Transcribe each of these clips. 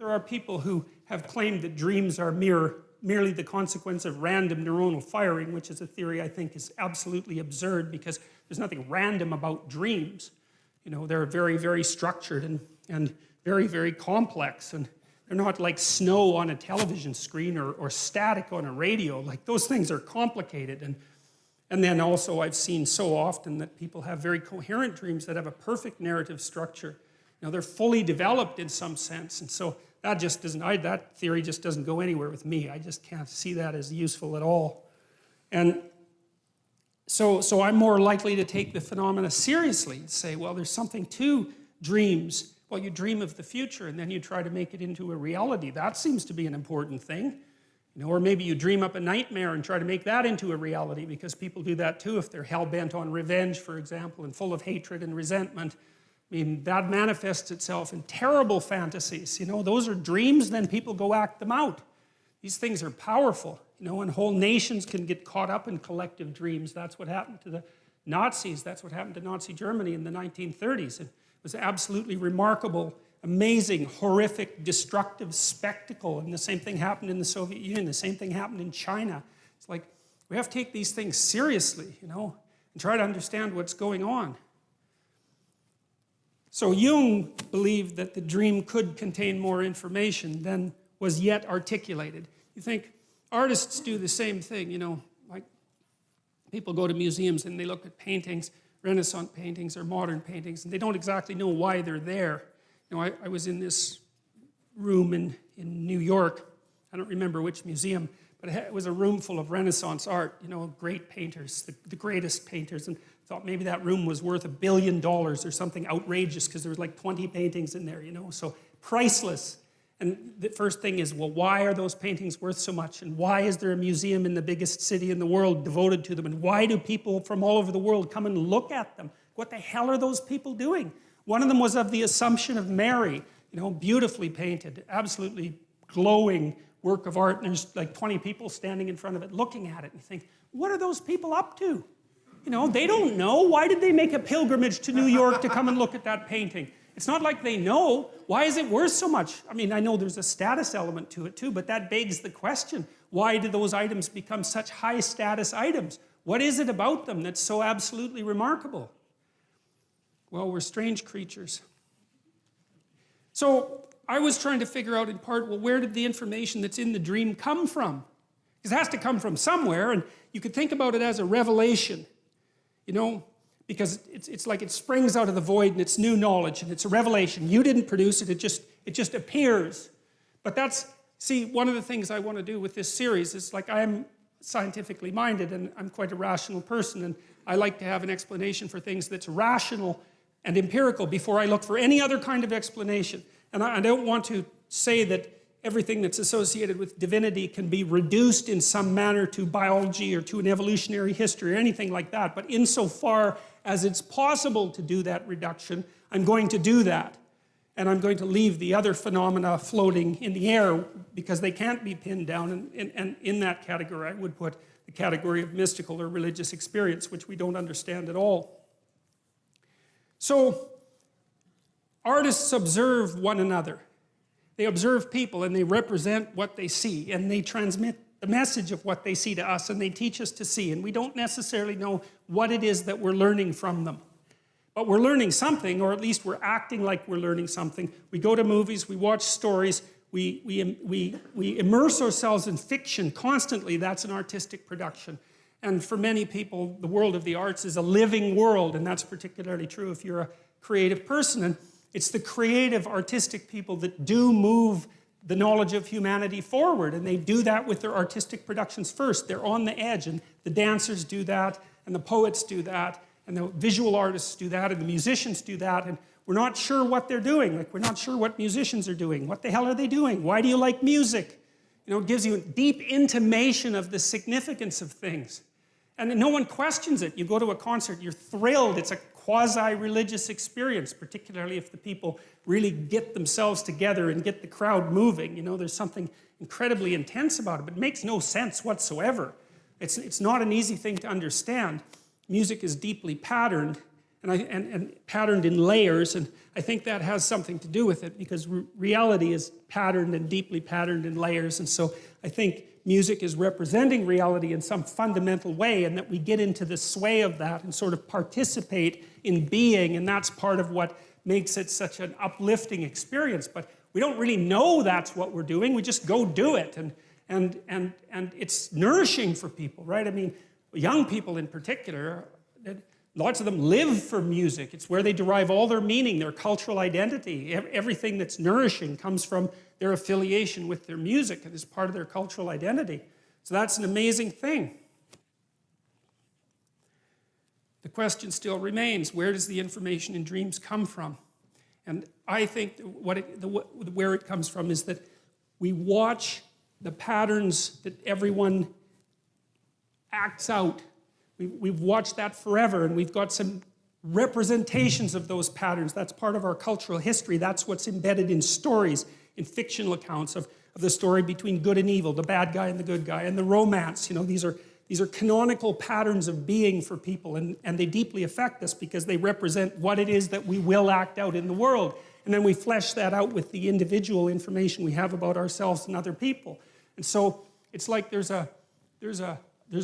there are people who have claimed that dreams are merely the consequence of random neuronal firing, which is a theory I think is absolutely absurd because there's nothing random about dreams. You know, they're very, very structured and very, very complex. And they're not like snow on a television screen or static on a radio. Like, those things are complicated. And then also I've seen so often that people have very coherent dreams that have a perfect narrative structure. You know, they're fully developed in some sense. And so that just doesn't, that theory just doesn't go anywhere with me. I just can't see that as useful at all. And so I'm more likely to take the phenomena seriously and say, well, there's something to dreams. Well, you dream of the future and then you try to make it into a reality. That seems to be an important thing. You know, or maybe you dream up a nightmare and try to make that into a reality, because people do that too if they're hell-bent on revenge, for example, and full of hatred and resentment. I mean, that manifests itself in terrible fantasies. You know, those are dreams, then people go act them out. These things are powerful, you know, and whole nations can get caught up in collective dreams. That's what happened to the Nazis. That's what happened to Nazi Germany in the 1930s. It was absolutely remarkable, amazing, horrific, destructive spectacle. And the same thing happened in the Soviet Union. The same thing happened in China. It's like, we have to take these things seriously, you know, and try to understand what's going on. So Jung believed that the dream could contain more information than was yet articulated. You think artists do the same thing, you know, like people go to museums and they look at paintings, Renaissance paintings or modern paintings, and they don't exactly know why they're there. You know, I was in this room in New York, I don't remember which museum, but it was a room full of Renaissance art, you know, great painters, the greatest painters, and thought maybe that room was worth $1 billion or something outrageous because there was like 20 paintings in there, you know, so priceless. And the first thing is, well, why are those paintings worth so much? And why is there a museum in the biggest city in the world devoted to them? And why do people from all over the world come and look at them? What the hell are those people doing? One of them was of the Assumption of Mary, you know, beautifully painted, absolutely glowing work of art. And there's like 20 people standing in front of it looking at it. And you think, what are those people up to? You know, they don't know. Why did they make a pilgrimage to New York to come and look at that painting? It's not like they know. Why is it worth so much? I mean, I know there's a status element to it too, but that begs the question, why do those items become such high status items? What is it about them that's so absolutely remarkable? Well, we're strange creatures. So I was trying to figure out in part, well, where did the information that's in the dream come from? Because it has to come from somewhere, and you could think about it as a revelation. You know, because it's like it springs out of the void and it's new knowledge and it's a revelation. You didn't produce it, it just appears. But that's, see, one of the things I want to do with this series is, like, I'm scientifically minded and I'm quite a rational person, and I like to have an explanation for things that's rational and empirical before I look for any other kind of explanation. And I don't want to say that everything that's associated with divinity can be reduced in some manner to biology or to an evolutionary history or anything like that. But insofar as it's possible to do that reduction, I'm going to do that. And I'm going to leave the other phenomena floating in the air because they can't be pinned down. And in that category, I would put the category of mystical or religious experience, which we don't understand at all. So artists observe one another. They observe people and they represent what they see, and they transmit the message of what they see to us, and they teach us to see, and we don't necessarily know what it is that we're learning from them. But we're learning something, or at least we're acting like we're learning something. We go to movies, we watch stories, we immerse ourselves in fiction constantly. That's an artistic production. And for many people, the world of the arts is a living world, and that's particularly true if you're a creative person. And it's the creative, artistic people that do move the knowledge of humanity forward, and they do that with their artistic productions first. They're on the edge, and the dancers do that, and the poets do that, and the visual artists do that, and the musicians do that, and we're not sure what they're doing. Like, we're not sure what musicians are doing. What the hell are they doing? Why do you like music? You know, it gives you a deep intimation of the significance of things. And no one questions it. You go to a concert, you're thrilled. It's a quasi-religious experience, particularly if the people really get themselves together and get the crowd moving. You know, there's something incredibly intense about it, but it makes no sense whatsoever. It's not an easy thing to understand. Music is deeply patterned, and patterned in layers, and I think that has something to do with it, because reality is patterned and deeply patterned in layers, and so I think music is representing reality in some fundamental way, and that we get into the sway of that and sort of participate in being, and that's part of what makes it such an uplifting experience. But we don't really know that's what we're doing. We just go do it, and it's nourishing for people, right? I mean, young people in particular, lots of them live for music. It's where they derive all their meaning, their cultural identity. Everything that's nourishing comes from their affiliation with their music and is part of their cultural identity. So that's an amazing thing. The question still remains, where does the information in dreams come from? And I think where it comes from is that we watch the patterns that everyone acts out. We've watched that forever, and we've got some representations of those patterns. That's part of our cultural history. That's what's embedded in stories, in fictional accounts of the story between good and evil, the bad guy and the good guy, and the romance. You know, these are canonical patterns of being for people, and they deeply affect us because they represent what it is that we will act out in the world. And then we flesh that out with the individual information we have about ourselves and other people. And so it's like there's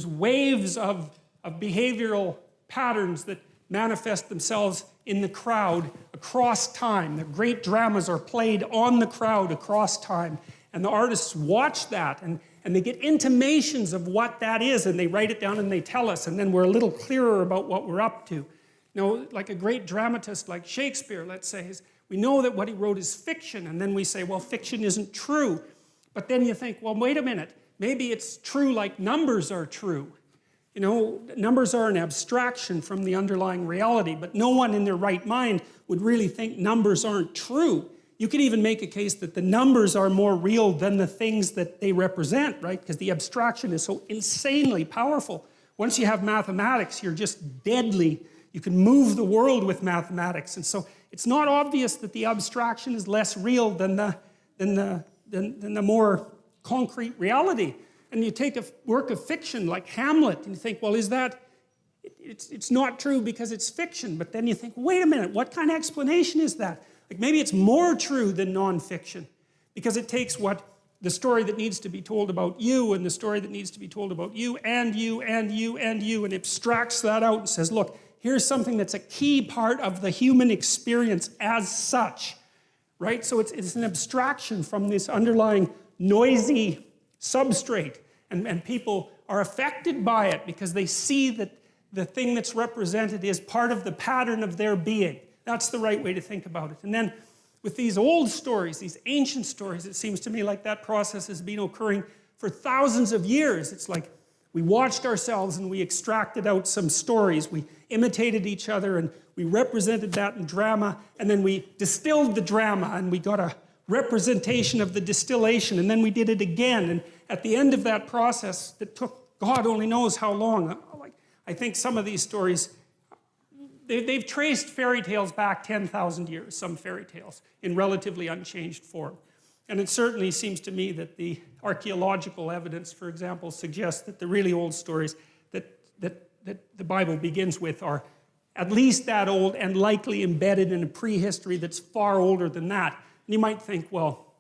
waves of behavioral patterns that manifest themselves in the crowd across time. The great dramas are played on the crowd across time. And the artists watch that, and they get intimations of what that is, and they write it down and they tell us, and then we're a little clearer about what we're up to. You know, like a great dramatist like Shakespeare, let's say, we know that what he wrote is fiction, and then we say, well, fiction isn't true. But then you think, well, wait a minute, maybe it's true like numbers are true. You know, numbers are an abstraction from the underlying reality, but no one in their right mind would really think numbers aren't true. You could even make a case that the numbers are more real than the things that they represent, right? Because the abstraction is so insanely powerful. Once you have mathematics, you're just deadly. You can move the world with mathematics. And so it's not obvious that the abstraction is less real than the more concrete reality. And you take a work of fiction like Hamlet, and you think, well, is that, it's not true because it's fiction. But then you think, wait a minute, what kind of explanation is that? Like maybe it's more true than nonfiction, because it takes the story that needs to be told about you, and the story that needs to be told about you, and you, and you, and you, and abstracts that out and says, look, here's something that's a key part of the human experience as such, right? So it's an abstraction from this underlying noisy substrate, and people are affected by it because they see that the thing that's represented is part of the pattern of their being. That's the right way to think about it. And then with these old stories, these ancient stories, it seems to me like that process has been occurring for thousands of years. It's like we watched ourselves and we extracted out some stories. We imitated each other and we represented that in drama, and then we distilled the drama and we got a representation of the distillation, and then we did it again. And at the end of that process that took God only knows how long, I think some of these stories, they've traced fairy tales back 10,000 years, some fairy tales, in relatively unchanged form. And it certainly seems to me that the archaeological evidence, for example, suggests that the really old stories that the Bible begins with are at least that old and likely embedded in a prehistory that's far older than that. And you might think, well,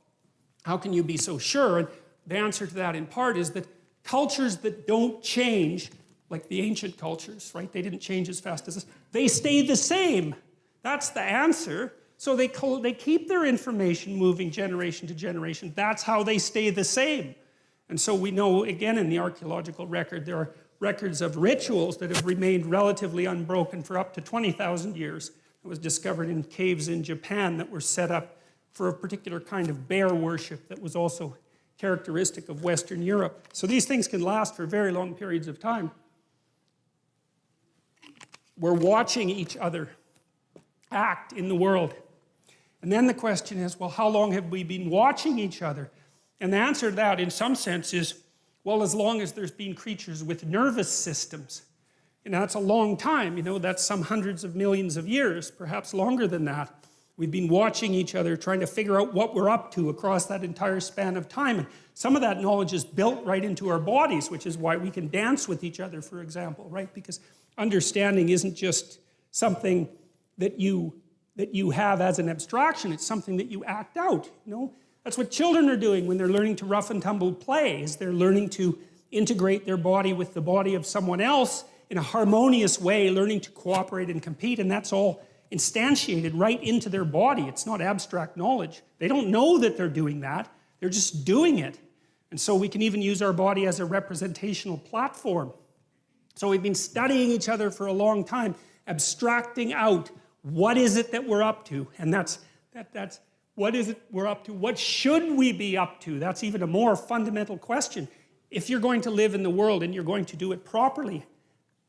how can you be so sure? And the answer to that in part is that cultures that don't change, like the ancient cultures, right? They didn't change as fast as us. They stay the same. That's the answer. So they keep their information moving generation to generation. That's how they stay the same. And so we know, again, in the archaeological record, there are records of rituals that have remained relatively unbroken for up to 20,000 years. It was discovered in caves in Japan that were set up for a particular kind of bear worship that was also characteristic of Western Europe. So these things can last for very long periods of time. We're watching each other act in the world. And then the question is, well, how long have we been watching each other? And the answer to that, in some sense, is, well, as long as there's been creatures with nervous systems. And that's a long time, you know, that's some hundreds of millions of years, perhaps longer than that. We've been watching each other, trying to figure out what we're up to across that entire span of time. And some of that knowledge is built right into our bodies, which is why we can dance with each other, for example, right? Because understanding isn't just something that you have as an abstraction. It's something that you act out, you know? That's what children are doing when they're learning to rough and tumble play, is they're learning to integrate their body with the body of someone else in a harmonious way, learning to cooperate and compete, and that's all instantiated right into their body. It's not abstract knowledge. They don't know that they're doing that. They're just doing it. And so we can even use our body as a representational platform. So we've been studying each other for a long time, abstracting out what is it that we're up to. And that's what is it we're up to? What should we be up to? That's even a more fundamental question. If you're going to live in the world and you're going to do it properly,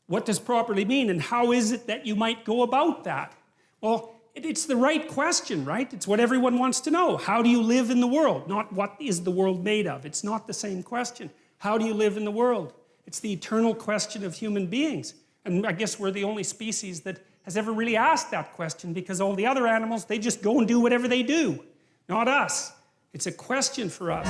what does properly mean? And how is it that you might go about that? Well, it's the right question, right? It's what everyone wants to know. How do you live in the world? Not what is the world made of. It's not the same question. How do you live in the world? It's the eternal question of human beings. And I guess we're the only species that has ever really asked that question, because all the other animals, they just go and do whatever they do. Not us. It's a question for us.